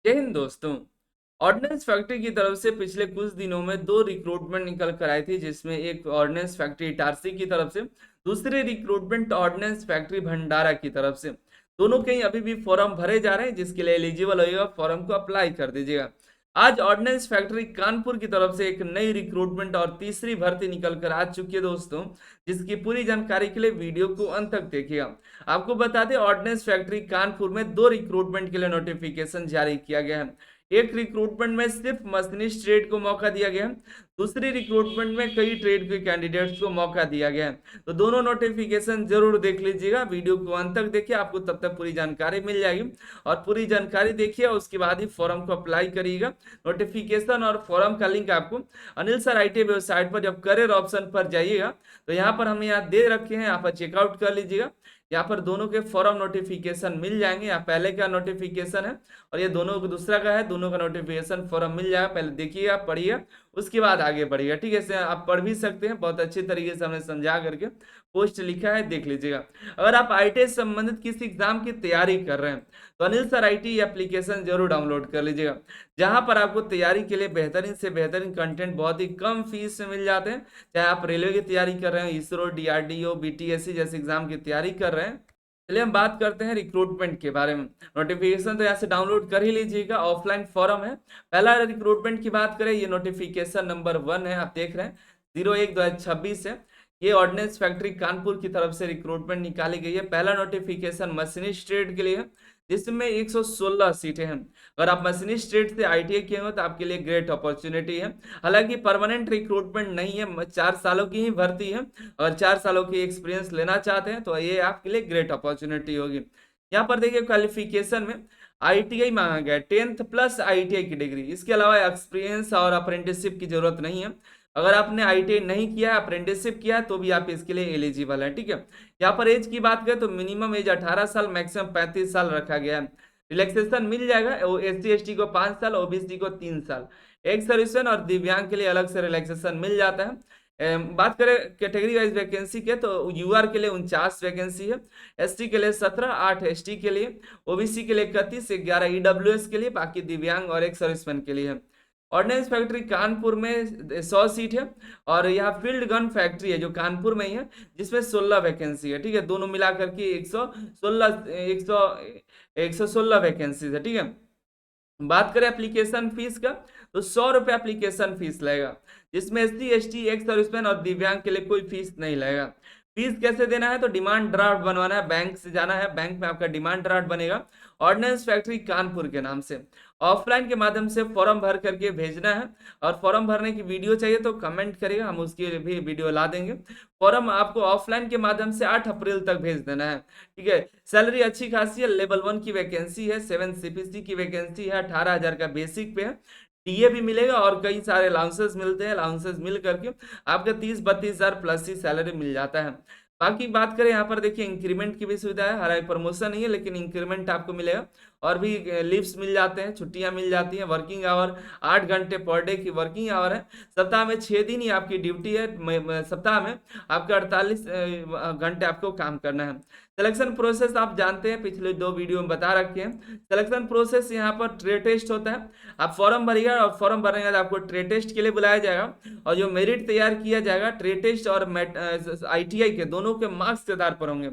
जय हिंद दोस्तों। Ordnance factory की तरफ से पिछले कुछ दिनों में दो रिक्रूटमेंट निकल कर आई थी, जिसमें एक ऑर्डिनेंस फैक्ट्री इटारसी की तरफ से, दूसरी रिक्रूटमेंट ऑर्डिनेंस फैक्ट्री भंडारा की तरफ से। दोनों के ही अभी भी फॉर्म भरे जा रहे हैं, जिसके लिए एलिजिबल होगा फॉर्म को अप्लाई कर दीजिएगा। आज ऑर्डिनेंस फैक्ट्री कानपुर की तरफ से एक नई रिक्रूटमेंट और तीसरी भर्ती निकल कर आ चुकी है दोस्तों, जिसकी पूरी जानकारी के लिए वीडियो को अंत तक देखिएगा। आपको बता दें, ऑर्डिनेंस फैक्ट्री कानपुर में दो रिक्रूटमेंट के लिए नोटिफिकेशन जारी किया गया है। एक रिक्रूटमेंट में सिर्फ मशीनिस्ट ट्रेड को मौका दिया गया है, दूसरी रिक्रूटमेंट में कई ट्रेड के कैंडिडेट्स को मौका दिया गया है। तो दोनों नोटिफिकेशन जरूर देख लीजिएगा, वीडियो को अंत तक देखिए, आपको तब तक पूरी जानकारी मिल जाएगी। और पूरी जानकारी देखिए, उसके बाद ही फॉर्म को अप्लाई करिएगा। नोटिफिकेशन और फॉर्म का लिंक आपको अनिल सर आईटी वेबसाइट पर जब करियर ऑप्शन पर जाइएगा तो यहाँ पर हम यहाँ दे रखे हैं, यहाँ पर चेकआउट कर लीजिएगा। यहाँ पर दोनों के फॉर्म नोटिफिकेशन मिल जाएंगे। यहाँ पहले का नोटिफिकेशन है और ये दोनों को दूसरा का है, दोनों का नोटिफिकेशन फॉर्म मिल जाएगा। पहले देखिएगा, पढ़िएगा, उसके बाद आगे बढ़िएगा। ठीक है, आप पढ़ भी सकते हैं, बहुत अच्छे तरीके से हमने समझा करके पोस्ट लिखा है, देख लीजिएगा। अगर आप आईटी से संबंधित किसी एग्जाम की तैयारी कर रहे हैं तो अनिल सर आईटी एप्लीकेशन जरूर डाउनलोड कर लीजिएगा, जहां पर आपको तैयारी के लिए बेहतरीन से बेहतरीन कंटेंट बहुत ही कम फीस में मिल जाते हैं। चाहे आप रेलवे की तैयारी कर रहे हैं, इसरो, डीआरडीओ, बीटीएससी जैसे एग्जाम की तैयारी कर रहे हैं। चलिए हम बात करते हैं रिक्रूटमेंट के बारे में। नोटिफिकेशन तो यहाँ से डाउनलोड कर ही लीजिएगा, ऑफलाइन फॉर्म है। पहला रिक्रूटमेंट की बात करें, ये नोटिफिकेशन नंबर 1 है, आप देख रहे हैं 01/2026 है। ये ऑर्डिनेंस फैक्ट्री कानपुर की तरफ से रिक्रूटमेंट निकाली गई है। पहला नोटिफिकेशन मशीनिस्ट ट्रेड के लिए है, जिसमें 116 सीटें हैं। अगर आप मशीनिस्ट ट्रेड से आईटीआई किए हो तो आपके लिए ग्रेट अपॉर्चुनिटी है। हालांकि परमानेंट रिक्रूटमेंट नहीं है, 4 सालों की ही भर्ती है। अगर 4 सालों की एक्सपीरियंस लेना चाहते हैं तो ये आपके लिए ग्रेट अपॉर्चुनिटी होगी। यहाँ पर देखिए, क्वालिफिकेशन में आईटीआई मांगा गया, 10th प्लस आईटीआई की डिग्री। इसके अलावा एक्सपीरियंस और अप्रेंटिसशिप की जरूरत नहीं है। अगर आपने आईटीआई नहीं किया है, अप्रेंटिसशिप किया है, तो भी आप इसके लिए एलिजिबल है। ठीक है, यहाँ पर एज की बात करें तो मिनिमम एज 18 साल, मैक्सिमम 35 साल रखा गया है। रिलैक्सेशन मिल जाएगा, एससी एसटी को 5 साल, ओबीसी को 3 साल। एक्स सर्विसमैन और दिव्यांग के लिए अलग से रिलैक्सेशन मिल जाता है। बात करें कैटेगरी वाइज वैकेंसी के तो यूआर के लिए 49 वैकेंसी है, एसटी के लिए 17, 8 एसटी के लिए, ओबीसी के लिए 31, 11 ईडब्ल्यूएस के लिए, बाकी दिव्यांग और एक सर्विसमैन के लिए है। ऑर्डिनेंस फैक्ट्री कानपुर में 100 सीट है। और यहाँ फील्ड गन फैक्ट्री है जो कानपुर में ही है, जिसमें 16 वैकेंसी है। ठीक है, दोनों मिलाकर के 116 वैकेंसी है। ठीक है, बात करें एप्लीकेशन फीस का तो 100 रुपये एप्लीकेशन फीस लगेगा, जिसमें एससी एसटी, एक्स सर्विसमैन और दिव्यांग के लिए कोई फीस नहीं लगेगा। फीस कैसे देना है तो डिमांड ड्राफ्ट बनवाना है, बैंक से जाना है, बैंक में आपका डिमांड ड्राफ्ट बनेगा ऑर्डिनेंस फैक्ट्री कानपुर के नाम से। ऑफलाइन के माध्यम से फॉर्म भर करके भेजना है। और फॉर्म भरने की वीडियो चाहिए तो कमेंट करिएगा, हम उसकी भी वीडियो ला देंगे। फॉर्म आपको ऑफलाइन के माध्यम से 8 अप्रैल तक भेज देना है। ठीक है, सैलरी अच्छी खासी है, लेवल 1 की वैकेंसी है, 7 सीपीसी की वैकेंसी है, 18,000 का बेसिक पे है। टीए भी मिलेगा और कई सारे अलाउंसेस मिलते हैं, अलाउंसेस मिल करके आपका 30-32 हजार प्लस ही सैलरी मिल जाता है। बाकी बात करें, यहाँ पर देखिए इंक्रीमेंट की भी सुविधा है। हालांकि प्रमोशन नहीं है, लेकिन इंक्रीमेंट आपको मिलेगा। और भी लीव्स मिल जाते हैं, छुट्टियां मिल जाती हैं। वर्किंग आवर 8 घंटे पर डे की वर्किंग आवर है। सप्ताह में 6 दिन ही आपकी ड्यूटी है। सप्ताह में आपका 48 घंटे आपको काम करना है। सिलेक्शन प्रोसेस आप जानते हैं, पिछले 2 वीडियो में बता रखे हैं। सिलेक्शन प्रोसेस यहाँ पर ट्रेड टेस्ट होता है। आप फॉर्म भरिएगा और फॉर्म भरने के बाद आपको ट्रेड टेस्ट के लिए बुलाया जाएगा। और जो मेरिट तैयार किया जाएगा, ट्रेड टेस्ट और आईटीआई के दोनों के मार्क्स के आधार पर होंगे।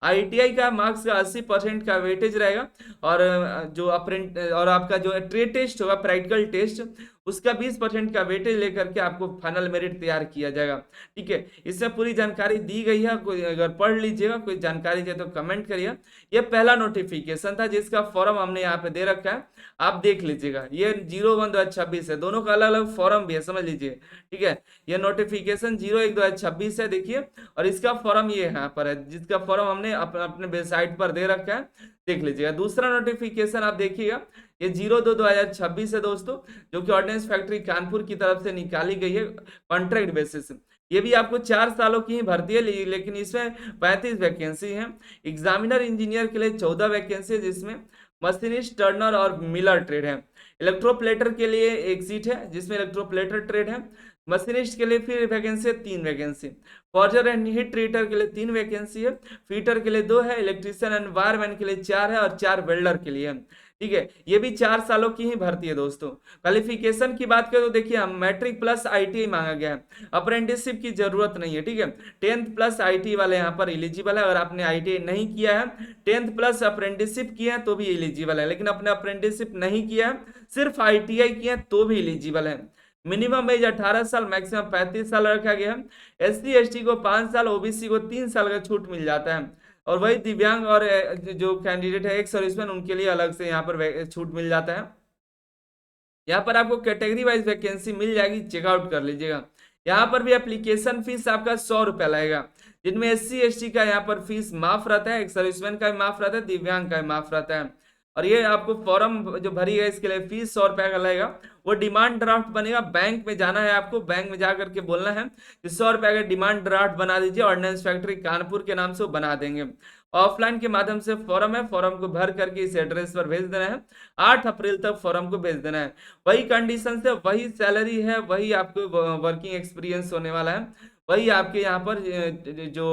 आईटीआई का मार्क्स का 80% का वेटेज रहेगा। और जो अप्रेंट और आपका जो ट्रेड टेस्ट होगा, प्रैक्टिकल टेस्ट, उसका 20% का वेटेज लेकर के आपको फाइनल मेरिट तैयार किया जाएगा। ठीक है, इसमें पूरी जानकारी दी गई है, कोई अगर पढ़ लीजिएगा, कोई जानकारी चाहिए तो कमेंट करिए। यह पहला नोटिफिकेशन था जिसका फॉर्म हमने यहाँ पे दे रखा है, आप देख लीजिएगा। ये 01/2026 है, दोनों का अलग अलग फॉर्म भी है, समझ लीजिए। ठीक है, ये नोटिफिकेशन 01/2026 है, देखिए। और इसका फॉर्म ये यहाँ पर है, जिसका फॉर्म हमने अपने वेबसाइट पर दे रखा है, देख लीजिएगा। दूसरा नोटिफिकेशन आप देखिएगा, ये 02/2026 है दोस्तों, जो कि ऑर्डिनेंस फैक्ट्री कानपुर की तरफ से निकाली गई है कॉन्ट्रैक्ट बेसिस। ये भी आपको 4 सालों की ही भर्ती है, लेकिन इसमें 35 वैकेंसी है। एग्जामिनर इंजीनियर के लिए 14 वैकेंसी है, जिसमें मशीनिस्ट, टर्नर और मिलर ट्रेड है। इलेक्ट्रोप्लेटर के लिए 1 सीट है, जिसमें इलेक्ट्रोप्लेटर ट्रेड है। मशीनिस्ट के लिए फिर वैकेंसी है, 3 vacancy. Forger and heat treat her के लिए 3 वैकेंसी है। फीटर के लिए 2 है। इलेक्ट्रीशियन एंड वायरमैन के लिए 4 है और 4 वेल्डर के लिए है। ठीक है, ये भी 4 सालों की ही भर्ती है दोस्तों। क्वालिफिकेशन की बात करें तो देखिए हम मैट्रिक प्लस आईटीआई मांगा गया है, अप्रेंटिसशिप की जरूरत नहीं है। ठीक है, 10th प्लस आईटीआई वाले यहाँ पर एलिजिबल है। अगर आपने आईटीआई नहीं किया है, 10th प्लस अप्रेंटिसशिप किया है तो भी एलिजिबल है, लेकिन अपने अप्रेंटिसशिप नहीं किया है, सिर्फ आईटीआई किया है तो भी एलिजिबल है। मिनिमम एज 18 साल, मैक्सिमम 35 साल रखा गया है। एससी एसटी को 5 साल, ओबीसी को 3 साल का छूट मिल जाता है। और वही दिव्यांग और जो कैंडिडेट है, एक सर्विसमैन, उनके लिए अलग से यहाँ पर छूट मिल जाता है। यहाँ पर आपको कैटेगरी वाइज वैकेंसी मिल जाएगी, चेकआउट कर लीजिएगा। यहाँ पर भी एप्लीकेशन फीस आपका 100 रुपया लगेगा, जिनमें एससी एसटी का यहाँ पर फीस माफ रहता है, एक सर्विसमैन का भी माफ रहता है, दिव्यांग का भी माफ रहता है। और ये आपको फॉर्म जो भरी है इसके लिए फीस 100 रुपया का लगेगा। वो डिमांड ड्राफ्ट बनेगा, बैंक में जाना है आपको, बैंक में जा करके बोलना है कि 100 रुपया का डिमांड ड्राफ्ट बना दीजिए, ऑर्डिनेंस फैक्ट्री कानपुर के नाम से वो बना देंगे। ऑफलाइन के माध्यम से फॉर्म है, फॉर्म को भर करके इस एड्रेस पर भेज देना है। 8 अप्रैल तक फॉर्म को भेज देना है। वही कंडीशन है, वही सैलरी है, वही आपको वर्किंग एक्सपीरियंस होने वाला है, वही आपके यहाँ पर जो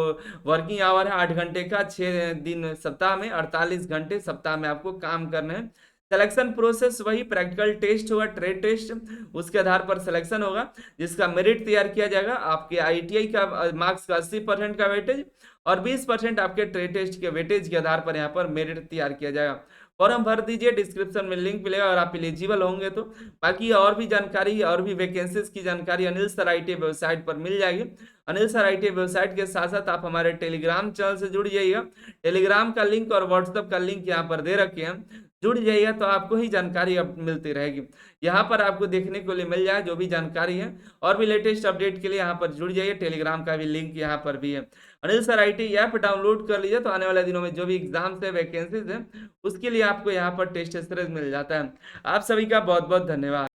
वर्किंग आवर है 8 घंटे का, 6 दिन सप्ताह में, 48 घंटे सप्ताह में आपको काम करना है। सिलेक्शन प्रोसेस वही, प्रैक्टिकल टेस्ट होगा, ट्रेड टेस्ट, उसके आधार पर सिलेक्शन होगा, जिसका मेरिट तैयार किया जाएगा। आपके आईटीआई का मार्क्स का 80% का वेटेज और 20% आपके ट्रेड टेस्ट के वेटेज के आधार पर यहाँ पर मेरिट तैयार किया जाएगा। फॉर्म भर दीजिए, डिस्क्रिप्शन में लिंक मिलेगा अगर आप एलिजिबल होंगे तो। बाकी और भी जानकारी और भी वैकेंसीज की जानकारी अनिल सर आईटी वेबसाइट पर मिल जाएगी। अनिल सर आईटी वेबसाइट के साथ साथ आप हमारे टेलीग्राम चैनल से जुड़ जाइएगा। टेलीग्राम का लिंक और व्हाट्सएप का लिंक यहाँ पर दे रखे हैं, जुड़ जाइएगा तो आपको ही जानकारी अब मिलती रहेगी। यहाँ पर आपको देखने को लिए मिल जाए जो भी जानकारी है, और भी लेटेस्ट अपडेट के लिए यहाँ पर जुड़ जाइए। टेलीग्राम का भी लिंक यहाँ पर भी है। Anil sir IT app download कर लीजिए, तो आने वाले दिनों में जो भी एग्जाम्स है, वैकेंसीज है, उसके लिए आपको यहाँ पर टेस्ट सीरीज मिल जाता है। आप सभी का बहुत बहुत धन्यवाद।